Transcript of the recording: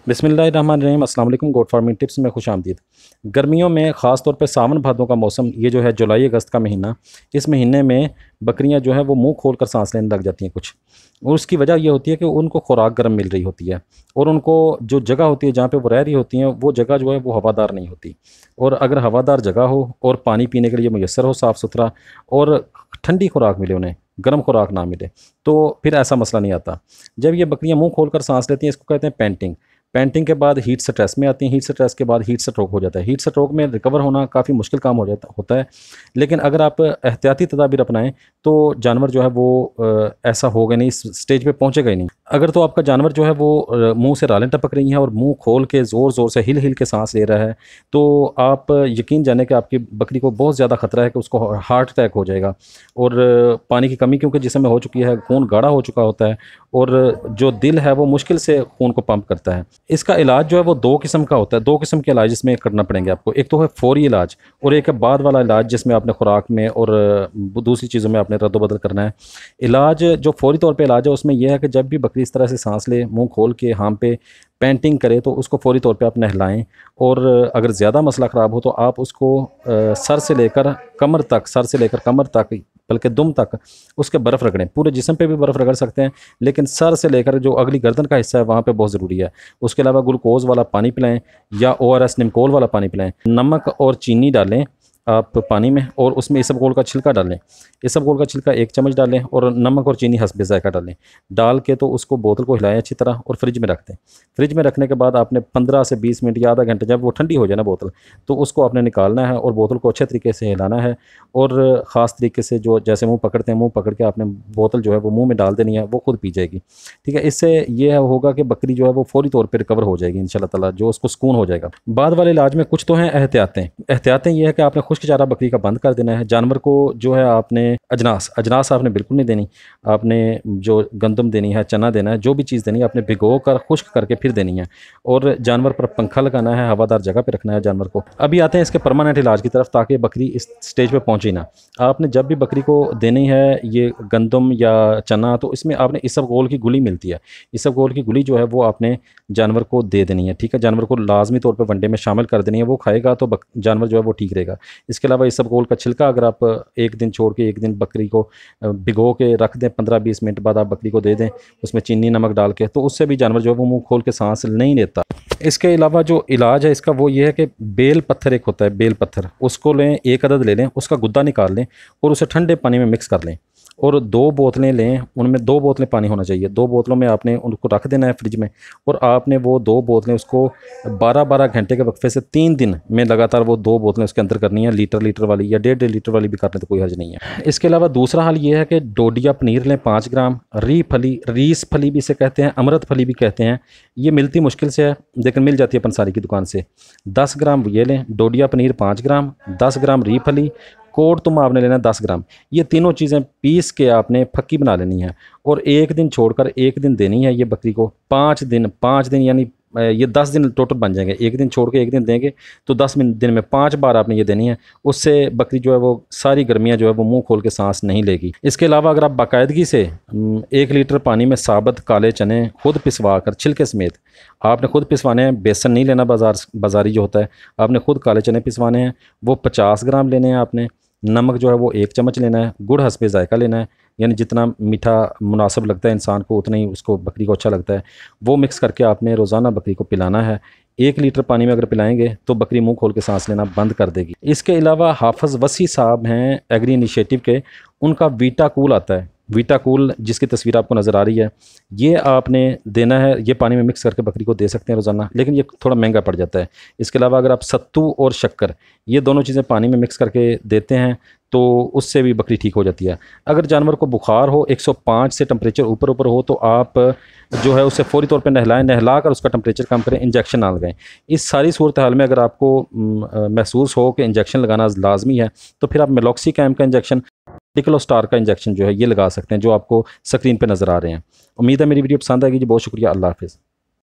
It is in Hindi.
बिस्मिल्लाहिर्रहमानिर्रहीम। अस्सलाम वालेकुम। गोट फार्मिंग टिप्स में खुश आमदीद। गर्मियों में ख़ास तौर पे सावन भादों का मौसम, ये जो है जुलाई अगस्त का महीना, इस महीने में बकरियां जो है वो मुंह खोल कर सांस लेने लग जाती हैं कुछ। और उसकी वजह ये होती है कि उनको खुराक गर्म मिल रही होती है और उनको जो जगह होती है जहाँ पे वो रह रही होती हैं वो जगह जो है वो हवादार नहीं होती। और अगर हवादार जगह हो और पानी पीने के लिए मैसर हो साफ़ सुथरा और ठंडी खुराक मिले, उन्हें गर्म खुराक ना मिले, तो फिर ऐसा मसला नहीं आता। जब ये बकरियां मुंह खोलकर सांस लेती हैं, इसको कहते हैं पैंटिंग। पैंटिंग के बाद हीट स्ट्रेस में आती हैं, हीट स्ट्रेस के बाद हीट स्ट्रोक हो जाता है। हीट स्ट्रोक में रिकवर होना काफ़ी मुश्किल काम होता है। लेकिन अगर आप एहतियाती तदाबीर अपनाएं तो जानवर जो है वो ऐसा होगा नहीं, इस स्टेज पे पहुंचेगा ही नहीं। अगर तो आपका जानवर जो है वो मुंह से रालें टपक रही हैं और मुंह खोल के ज़ोर ज़ोर से हिल हिल के सांस ले रहा है, तो आप यकीन जाने कि आपकी बकरी को बहुत ज़्यादा ख़तरा है कि उसको हार्ट अटैक हो जाएगा। और पानी की कमी क्योंकि जिस्म में हो चुकी है, खून गाढ़ा हो चुका होता है और जो दिल है वो मुश्किल से खून को पंप करता है। इसका इलाज जो है वो दो किस्म का होता है। दो किस्म के इलाज इसमें करना पड़ेंगे आपको। एक तो है फौरी इलाज और एक है बाद वाला इलाज, जिसमें आपने खुराक में और दूसरी चीज़ों में आपने रद्दोबदल करना है। इलाज जो फौरी तौर पे इलाज है उसमें यह है कि जब भी बकरी इस तरह से सांस ले, मुंह खोल के हाम पे पेंटिंग करे, तो उसको फौरी तौर पे आप नहलाएं। और अगर ज़्यादा मसला ख़राब हो तो आप उसको सर से लेकर कमर तक बल्कि दुम तक उसके बर्फ़ रगड़ें। पूरे जिस्म पे भी बर्फ़ रगड़ सकते हैं, लेकिन सर से लेकर जो अगली गर्दन का हिस्सा है वहाँ पे बहुत ज़रूरी है। उसके अलावा ग्लूकोज़ वाला पानी पिलाएं या ORS निमकोल वाला पानी पिलाएं। नमक और चीनी डालें आप पानी में और उसमें इसबगोल का छिलका डालें। इसबगोल का छिलका 1 चम्मच डालें और नमक और चीनी हस्बे ज़ायक़ा डालें। डाल के तो उसको बोतल को हिलाएं अच्छी तरह और फ्रिज में रख दें। फ्रिज में रखने के बाद आपने 15 से 20 मिनट या आधा घंटे, जब वो ठंडी हो जाए ना बोतल, तो उसको आपने निकालना है और बोतल को अच्छे तरीके से हिलाना है। और ख़ास तरीके से जो जैसे मुँह पकड़ते हैं, मुँह पकड़ के आपने बोतल जो है वो मुँह में डाल देनी है, वो खुद पी जाएगी। ठीक है, इससे ये होगा कि बकरी जो है वो फौरी तौर पर रिकवर हो जाएगी इंशाल्लाह ताला, जो उसको सुकून हो जाएगा। बाद वाले इलाज में कुछ तो हैं एहतियातें ये है कि आपने खुश्क चारा बकरी का बंद कर देना है। जानवर को जो है आपने अजनास आपने बिल्कुल नहीं देनी। आपने जो गंदम देनी है, चना देना है, जो भी चीज़ देनी है आपने भिगो कर खुश्क करके फिर देनी है। और जानवर पर पंखा लगाना है, हवादार जगह पे रखना है जानवर को। अभी आते हैं इसके परमानेंट इलाज की तरफ, ताकि बकरी इस स्टेज पे पहुंचे ना। आपने जब भी बकरी को देनी है ये गंदम या चना, तो इसमें आपने इसबगोल की गुली मिलती है। इसबगोल की गुली जो है वो आपने जानवर को दे देनी है। ठीक है, जानवर को लाजमी तौर पर वनडे में शामिल कर देनी है। वो खाएगा तो जानवर जो है वो ठीक रहेगा। इसके अलावा इसबगोल का छिलका अगर आप एक दिन छोड़ के एक दिन बकरी को भिगो के रख दें, 15-20 मिनट बाद आप बकरी को दे दें उसमें चीनी नमक डाल के, तो उससे भी जानवर जो है वो मुंह खोल के सांस नहीं लेता। इसके अलावा जो इलाज है इसका वो ये है कि बेल पत्थर एक होता है, बेल पत्थर, उसको लें, 1 अदद ले लें, उसका गुद्दा निकाल लें और उसे ठंडे पानी में मिक्स कर लें और 2 बोतलें लें, उनमें 2 बोतलें पानी होना चाहिए। 2 बोतलों में आपने उनको रख देना है फ्रिज में और आपने वो 2 बोतलें उसको 12-12 घंटे के वक्फे से 3 दिन में लगातार वो 2 बोतलें उसके अंदर करनी है। लीटर वाली या 1.5 लीटर वाली भी करने तो कोई हर्ज नहीं है। इसके अलावा दूसरा हाल ये है कि डोडिया पनीर लें 5 ग्राम। रीस फली भी इसे कहते हैं, अमृत फली भी कहते हैं। ये मिलती मुश्किल से है लेकिन मिल जाती है पंसारी की दुकान से। 10 ग्राम ये लें, डोडिया पनीर 5 ग्राम, 10 ग्राम री फली, कोड तुम आपने लेना 10 ग्राम। ये तीनों चीज़ें पीस के आपने फक्की बना लेनी है और 1 दिन छोड़कर 1 दिन देनी है ये बकरी को। 5 दिन यानी ये 10 दिन टोटल बन जाएंगे। 1 दिन छोड़ के 1 दिन देंगे तो 10 दिन में 5 बार आपने ये देनी है। उससे बकरी जो है वो सारी गर्मियाँ जो है वो मुंह खोल के सांस नहीं लेगी। इसके अलावा अगर आप बाकायदगी से 1 लीटर पानी में साबुत काले चने खुद पिसवा कर, छिलके समेत आपने खुद पिसवाने हैं। बेसन नहीं लेना बाज़ारी जो होता है, आपने खुद काले चने पिसवाने हैं। वो 50 ग्राम लेने हैं आपने। नमक जो है वो 1 चम्मच लेना है। गुड़ हस्बे ज़ायक़ा लेना है, यानी जितना मीठा मुनासिब लगता है इंसान को उतना ही उसको बकरी को अच्छा लगता है। वो मिक्स करके आपने रोज़ाना बकरी को पिलाना है। 1 लीटर पानी में अगर पिलाएंगे तो बकरी मुंह खोल के सांस लेना बंद कर देगी। इसके अलावा हाफ़िज़ वसी साहब हैं एग्री इनिशिएटिव के, उनका वीटा कूल आता है। वीटा कूल जिसकी तस्वीर आपको नज़र आ रही है, ये आपने देना है। ये पानी में मिक्स करके बकरी को दे सकते हैं रोज़ाना, लेकिन ये थोड़ा महंगा पड़ जाता है। इसके अलावा अगर आप सत्तू और शक्कर ये दोनों चीज़ें पानी में मिक्स करके देते हैं तो उससे भी बकरी ठीक हो जाती है। अगर जानवर को बुखार हो, 105 से टेम्परेचर ऊपर हो, तो आप जो है उसे फौरी तौर पे नहला कर उसका टेम्परेचर कम करें, इंजेक्शन ना लगाएं। इस सारी सूरत हाल में अगर आपको महसूस हो कि इंजेक्शन लगाना लाजमी है, तो फिर आप मेलॉक्सी कैम का इंजेक्शन, टिक्लोस्टार का इंजेक्शन जो है ये लगा सकते हैं, जो आपको स्क्रीन पे नज़र आ रहे हैं। उम्मीद है मेरी वीडियो पसंद आएगी जी। बहुत शुक्रिया। अल्लाह हाफ़िज़।